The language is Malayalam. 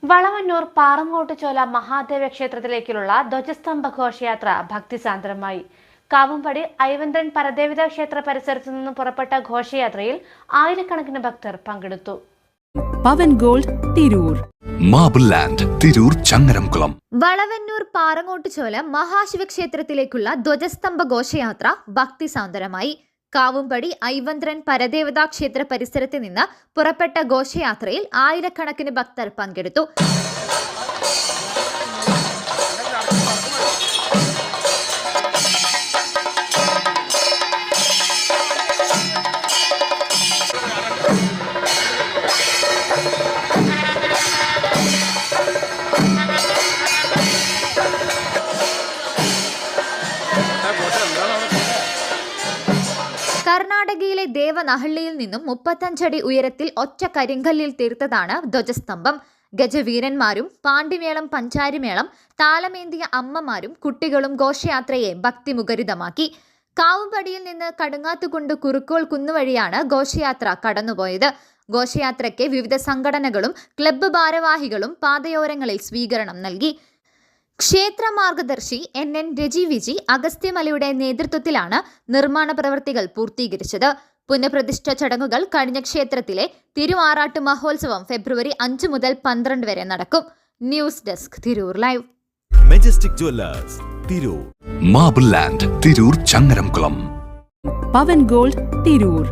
വളവന്നൂർ പാറങ്ങോട്ടുചോല മഹാദേവ ക്ഷേത്രത്തിലേക്കുള്ള ധ്വജസ്തംഭ ഘോഷയാത്ര ഭക്തിസാന്ദ്രമായി. കാവുംപടി ഐവന്ത്രൻ പരദേവതാ ക്ഷേത്ര പരിസരത്തു നിന്നും പുറപ്പെട്ട ഘോഷയാത്രയിൽ ആയിരക്കണക്കിന് ഭക്തർ പങ്കെടുത്തു. Pavan gold Tirur, marble land Tirur Changaramkulam. Valavannur Parangottuchola മഹാശിവക്ഷേത്രത്തിലേക്കുള്ള ധ്വജസ്തംഭ ഘോഷയാത്ര ഭക്തിസാന്ദ്രമായി. കാവുംപടി ഐവന്ത്രൻ പരദേവതാ ക്ഷേത്ര പരിസരത്ത് നിന്ന് പുറപ്പെട്ട ഘോഷയാത്രയിൽ ആയിരക്കണക്കിന് ഭക്തർ പങ്കെടുത്തു. കർണാടകയിലെ ദേവനഹള്ളിയിൽ നിന്നും 35 അടി ഉയരത്തിൽ ഒറ്റ കരിങ്കല്ലിൽ തീർത്തതാണ് ധ്വജസ്തംഭം. ഗജവീരന്മാരും പാണ്ടിമേളം, പഞ്ചാരിമേളം, താലമേന്തിയ അമ്മമാരും കുട്ടികളും ഘോഷയാത്രയെ ഭക്തിമുഖരിതമാക്കി. കാവുംപടിയിൽ നിന്ന് കടുങ്ങാത്തുകുണ്ട് കുറുക്കോൾ കുന്നുവഴിയാണ് ഘോഷയാത്ര കടന്നുപോയത്. ഘോഷയാത്രയ്ക്ക് വിവിധ സംഘടനകളും ക്ലബ്ബ് ഭാരവാഹികളും പാതയോരങ്ങളിൽ സ്വീകരണം നൽകി. ക്ഷേത്ര മാർഗദർശി NN രജി വിജി അഗസ്ത്യമലയുടെ നേതൃത്വത്തിലാണ് നിർമ്മാണ പ്രവൃത്തികൾ പൂർത്തീകരിച്ചത്. പുനഃപ്രതിഷ്ഠ ചടങ്ങുകൾ കഴിഞ്ഞ ക്ഷേത്രത്തിലെ തിരുവാറാട്ട് മഹോത്സവം ഫെബ്രുവരി 5 മുതൽ 12 വരെ നടക്കും. News desk Tirur live. Majestic jewellers Tirur, marble land Tirur Changaramkulam. Pavan gold Tirur.